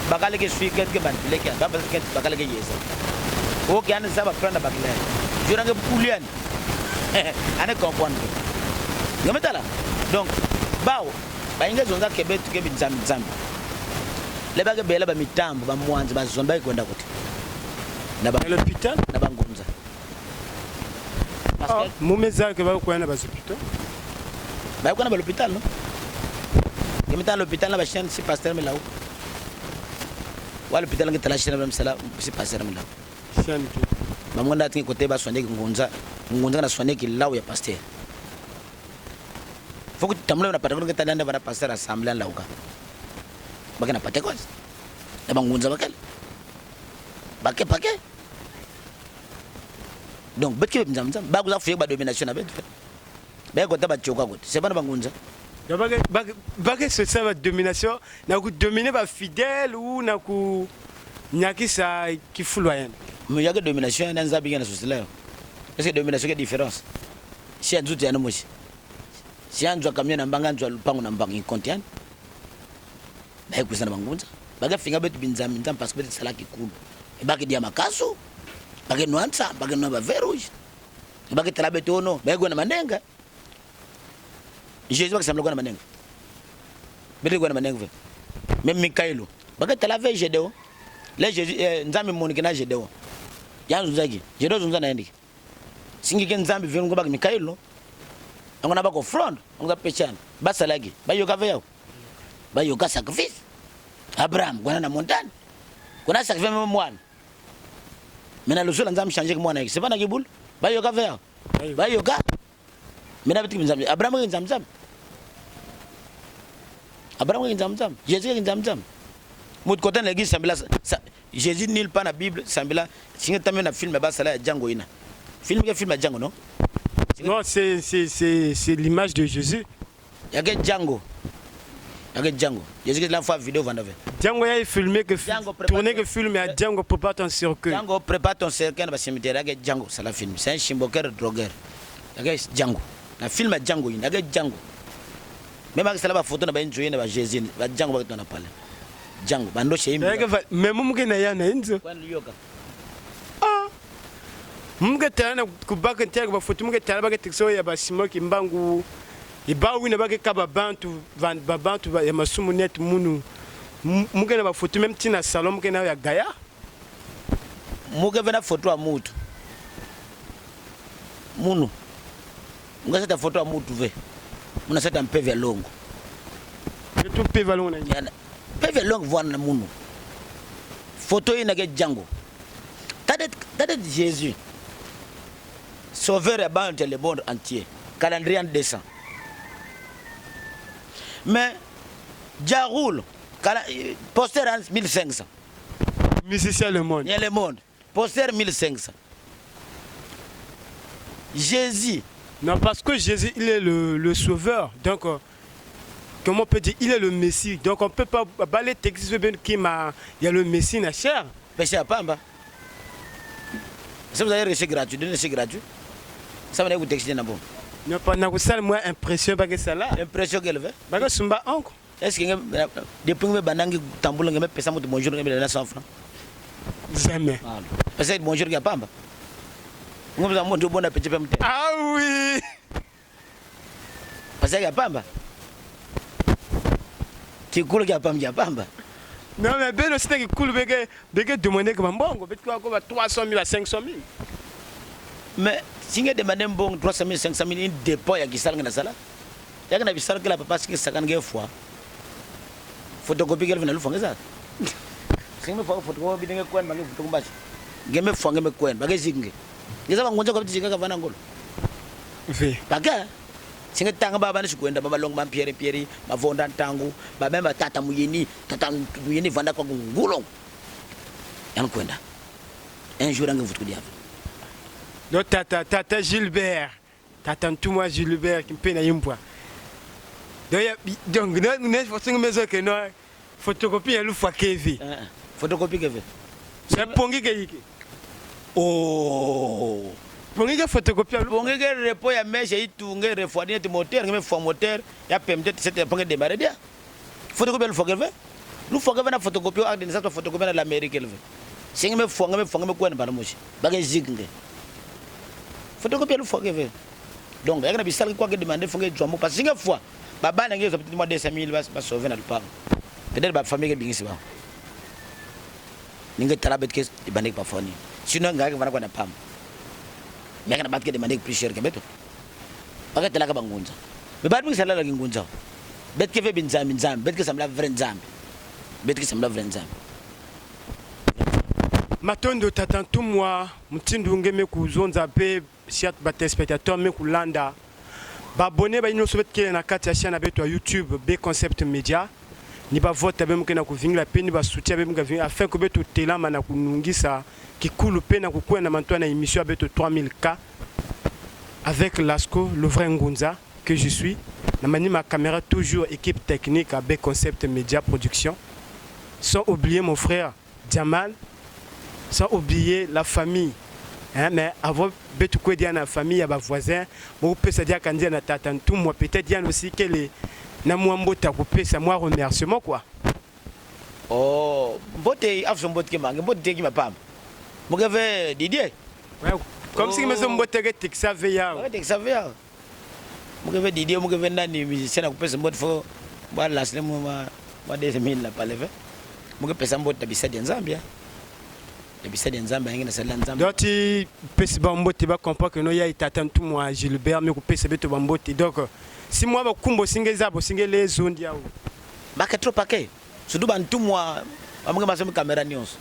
bakale ke suite ke ban bileke ba ba ke bakale ke yesa o ke ana saba prendre bakale juranga pulian ana comprendre gemeta la donc bawo ba inga zonza ke betu ke bizambi le ba ke bela ba mitambo ba mwanzi ba zomba kwenda kuti na ba l'hôpital na ba ngunza parce que mumeza ke ba kwenda ba hospital ba kuna ba l'hôpital no gemeta l'hôpital na ba chien si pasteur me lawo wa l'hôpital ngi tala chien ba msala si pasteur me lawo chien ba mwanda tingi kote ba soigner ngunza na soigner ki lawo ya pasteur faut que tamle na patako ngi tala ba pasteur assemblée lawo ka ba kana patako na ba ngunza bakal ba ke pake donc betke mzamza ba ku za fuye ba domination na bet c'est pas bangunza bague c'est ça la domination na ku dominer ba fidèle ou na ku nyaki sa ki fulwayen mais yaga domination na nzabi ngana société parce que domination est différence si anzu ya nomoshi si anzu kamyo na mbanga anzu lupango na mbanga incontian ba ku sana bangunza baga finga betu binzami nzam parce que betu sala ki kulu e ba ke dia makaso ba ke nuansa ba ke no ba verouge ba ke tala betu no ba go na mandenga Jésus va que ça me le maneng. Bele go na maneng. Même Mikaelo. Ba ke tala ve Gédéon. Les Jésus nzambi monike na Gédéon. Ya nzaki. Gédéon nzana na ndi. Singi ke nzambi ve ngo ba Mikaelo. Angona ba ko front, ngo pechana. Ba salagi. Ba yoka ve yao. Ba yoka sacrifice. Abraham gwana na montagne. Kuna sacrifice même moine. Mena le seul nzambi changer que moine. C'est pas na kibul. Ba yoka ve yao. Ba yoka. Mena bitu nzambi. Abraham ngi nzambi. Abraham ngi nzambi. Jésus ngi nzambi. Mut côté na l'église sambila Jésus nil pas na Bible sambila singa tamé na film ba sala ya Django ina. Film ke film ya Django non? Non, c'est l'image de Jésus. Y'a Django. Y'a Django. Jésus l'a fait vidéo vendave. Django a filmé que tourné que film à Django prépare ton cercueil. Django prépare ton cercueil dans le cimetière. Y'a Django, c'est la film. C'est un chimboker drogueur. Y'a Django. La film à Django, y'a Django. Même avec la photo na ba enjoy na ba Jésus ba Django ba tona pale. Django bando chez mais mumuke na ya na inzo Kwa yoka. ah mumuke tana kubaka ntaka ba photo mumuke tana ba tekso ya ba simoki mbangu iba wina ba ke kaba bantu ya masumu net munu mumuke na ba photo même tina salon mumuke na ya gaya Muke vena photo a mutu. Munu. Muke seta photo a mutu ve. Muna seta mpeve longo. tout peva longo na Yana. Peve longo voana na munu. Photo ina ke Django. Tade Jésus. Sauveur et banque le monde entier. Calendrier en descend. Mais Jaroul, poster en 1500. musicien le monde Il y a le monde. Poster 1500. Jésus. non parce que Jésus il est le sauveur donc comment on peut dire il est le Messie donc on peut pas balayer texte qui m'a il y a le Messie na cher Péché à Pamba. Ça vous avez reçu gratuit, donné reçu gratuit. Ça vous avez texté na bon. non pas na kusala moi impression ba que ça là Impression qu'elle veut. ba que sumba onko Est-ce que depuis que banangi tamboula ngame pesa mutu bonjour ngame na 100 francs. jamais Parce que bonjour ya Pamba. Ngome za moto bona péché pa mute. ah oui Parce que ya Pamba. Tikulu ya Pamba. non mais ben aussi que cool bege demander que mbongo bet ko 300 000 à 500 000 Mais si vous demandez bon 300 000, 500 000, il dépôt ya kisal na sala. Ya kana bisal que la papa si sakan ge fois. Photocopie qu'elle vient le faire ça. Si me faut photocopie dingue quoi mangi photocopie basi. Game fois game quoi bagay zinge. Ngeza bangonja ko bizinga ka vana ngolo. ve Baga. Singa tanga baba ni sikwenda baba long mampiere pieri mavonda ntangu baba mba tata muyeni vanda kwa ngulong. Yana kwenda. Un jour ange vutu diable. donc tata Gilbert tata Ntumwa Gilbert qui me peine yimbwa donc ne faut maison que non photocopie ya lufa kevi Photocopie que fait. c'est pongi ke yiki Oh. pongi ke photocopie ya lufa Pongi que repo ya meche itunge refouadir te moteur ngeme fo moteur ya PMT c'était pongi démarrer dia. Photocopie le faut que fait. Lu faut que na photocopie ak den sa photocopie na l'Amérique le fait. Singeme fo ngeme ko na banamushi. Bagay zinge. Photocopie le faut que fait. Donc il y a des salles qui demandent faut que jomo parce que une fois baba na ngé peut-être moi 200 000 va sauver na le parent. Peut-être ba famille ke bingisi ba. Ninge tarabet ke demander pas foni. Sinon ngaka vana kwa na pam. Mais kana bat ke demander plus cher que beto. Baka tela ka bangunza. Mais bat bingisa la ngunza. Bet ke ve binzami nzambi, bet ke samla vrai nzambi. Bet ke samla vrai nzambi. matondo tata Ntumwa mtindu ngeme kuzonza pe siat ba téléspectateur me kulanda ba abonné ba ino sobet ke na kati ya chaîne beto ya YouTube B Concept Media ni ba vote be mukena kuvingila pe ni ba soutien be mukavinga afin ko beto telama na kunungisa kikulu pe na kukwena na mantwa na émission beto 3000K avec Lasco le vrai Ngunza que je suis na mani ma caméra toujours équipe technique à B Concept Media Production sans oublier mon frère Jamal sans oublier la famille hein, mais avant betu ko dia na famille ya ba voisin bo pesa dia kandia na tata Ntumwa peut-être dia aussi que les na mwambota ko pesa moi remerciement quoi Oh, mbote afso mbote ke mange mbote ki mapam. Mugave Didier. ouais, comme si maison mbote ke tiksa veya Ouais, ça veut. Mugave Didier mugave nani musicien na kupesa mbote fo ba lasle ma 2000 la paleve. Mugave pesa mbote tabisa de Zambia. Tabisa de Zambia ngina sala Zambia. donc tu pesa ba mbote ba comprendre que no ya tata Ntumwa Gilbert me ko pesa beto ba mbote donc si moi ba kumbo singeza bo singele zondi ya Baka trop paquet. Surtout Ntumwa amuga masema kamera news.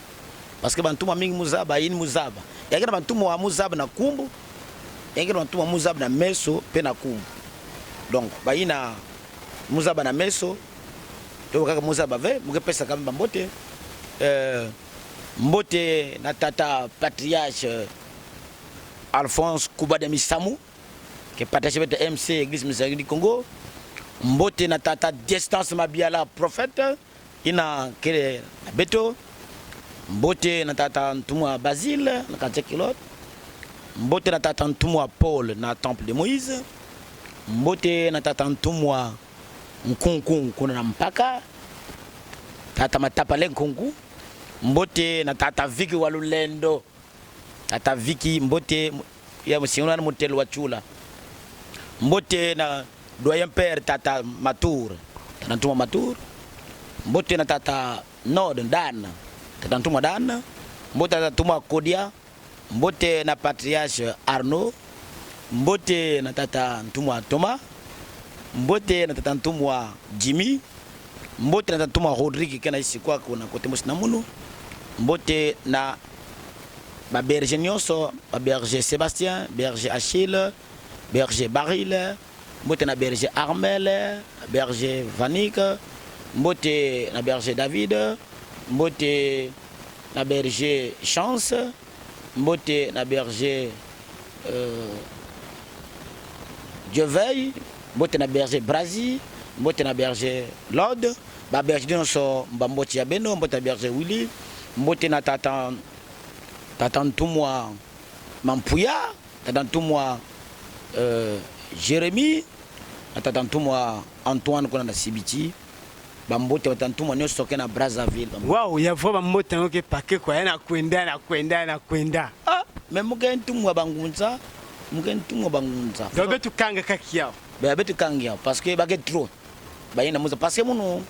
Parce que Ntumwa mingi muzaba yini muzaba. Yakina Ntumwa muzaba na kumbu. Yakina Ntumwa muzaba na meso pe na kumbu. Donc bayina muzaba na meso to kaka muzaba ve muge pesa kama mbote mbote na tata patriarche Alphonse Kubada Misamu qui partage avec MC Église Miséricorde du Congo. Mbote na tata distance mabiala prophète ina kele beto. Mbote na tata Ntumwa Basile na Katekilot. Mbote na tata Ntumwa Paul na temple de Moïse. Mbote na tata Ntumwa nkunku kuna na mpaka tata matapale nkunku mbote na tata Viki wa Lulendo tata Viki mbote ya msingona motel wa chula mbote na doyen père tata Matour tata Ntuma Matour mbote na tata Nord Dan tata Ntuma Dan mbote tata Ntuma Kodia mbote na patriarche Arnaud mbote na tata Ntuma Thomas mbote na tata Ntuma Jimmy mbote na tata Ntuma Rodrigue kana isi kwa kuna kote mosina munu mbote na ba berger nyonso ba berger Sébastien berger Achille berger Baril mbote na berger Armel berger Vanik mbote na berger David mbote na berger Chance mbote na berger Dieuveil mbote na berger Brazi mbote na berger Lord ba berger nyonso mbambote ya beno mbote na berger Willy mbote na tata Ntumwa Mampuya tata Ntumwa Jérémy tata Ntumwa Antoine kuna na Sibiti bambote tata Ntumwa nyonso ke na Brazzaville wow ya vo bambote ngoke pake kwa na kwenda ah mais muke Ntumwa bangunza donc betu kanga kakiao betu kanga parce que bage trop bayina muza parce que munu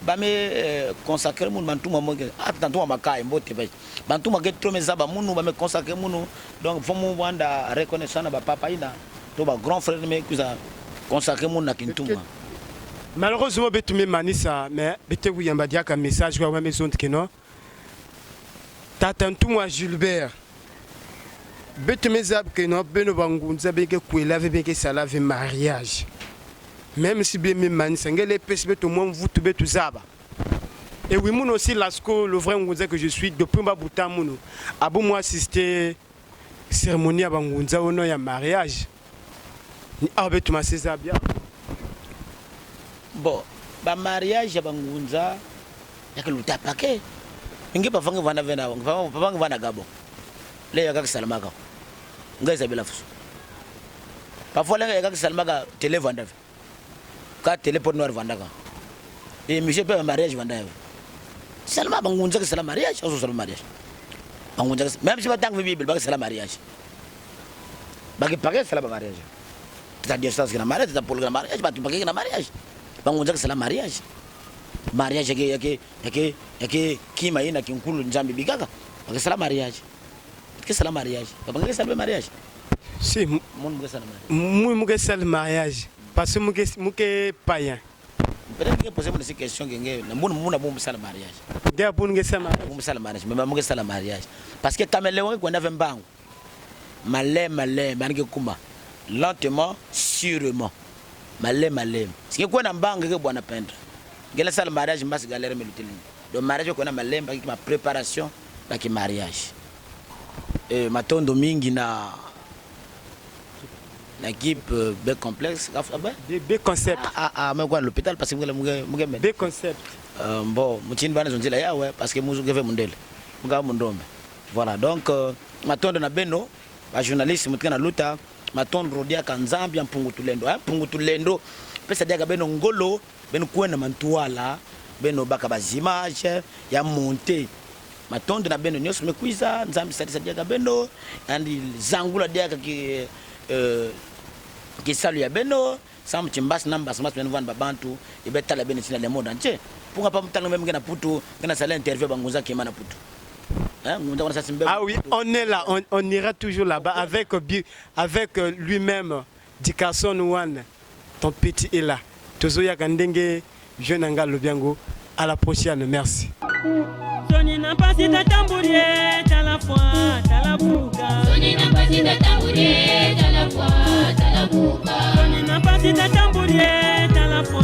bame consacrer munu bantuma moke atantuma makai mbote ba bantuma get trop mezaba munu bame consacrer munu donc faut mu wanda reconnaissance ba papa ina to ba grand frère me kuza consacrer munu na kintuma malheureusement betu me manisa mais bete kuyamba diaka message kwa maison keno tata Ntumwa Gilbert betu mezab keno beno bangunza beke kwela beke salave mariage. Même si bien même les pèses tout monde vous tout betu zaba. Et oui mon aussi lasco le vrai ngunza que je suis depuis ma bouta muno. Abo moi assister cérémonie à bangunza au nom ya mariage. Ni abetu ma bien. Bon, ba mariage ya bangunza ya keluta pake. Inge pa fanga vana vena, pa fanga vana gabo. Le ya ka salamaka. Ngai sabela fuso. Pa fola ya ka salamaka tele vanda. Ka téléport noir vandaka et monsieur peut mariage vandaka seulement bangunza que c'est la mariage ou c'est le mariage bangunza même si pas tant que bible c'est la mariage bagi paquet c'est la mariage c'est-à-dire ça c'est la mariage c'est pour le mariage pas tu paquet na mariage bangunza que c'est la mariage yake kima ina kinkulu njambi bigaka parce que c'est la mariage que c'est la mariage pas c'est le mariage si mon muke c'est le mariage parce que muke païen. Peut-être que poser cette question que na muna bon ça le mariage. Dia bon que ça le mariage, mais muke ça le mariage. Parce que kameleon ko na vembango. Malé banike kuma. Lentement, sûrement. Malé. Ce qui ko na mbanga ke bwana pendre. Ngela ça le mariage mbasi galère me luteli. Le mariage ko na malé ba ki ma préparation ba ki mariage. Matondo mingi na l'équipe B complexe B concept mais quoi l'hôpital parce que muge B concept bon mutini bana zonzela ya ouais parce que muzu geve mundele muga mundombe voilà donc matondo na beno ba journaliste mutkana luta matondo rodia kanzambi mpungu tulendo pesa dia beno ngolo beno kwena mantuala beno baka bazimage ya monter matondo na beno nyos mekuiza nzambi sadisa dia beno andi zangula dia qui salue ya beno sam chimbas nambas mas ben van babantu ibeta la beno sina le monde entier pour pas mtanga même na putu na sala interview bangunza ki mana putu hein ngunza wana sasimbe ah oui on est là on ira toujours là-bas avec lui-même Dickerson One ton petit est là tozoya kandenge jeune anga lobiango à la prochaine merci Soni na pasi tatamburie talabuka Soni na pasi tatamburie talabuka Soni na pasi tatamburie talabuka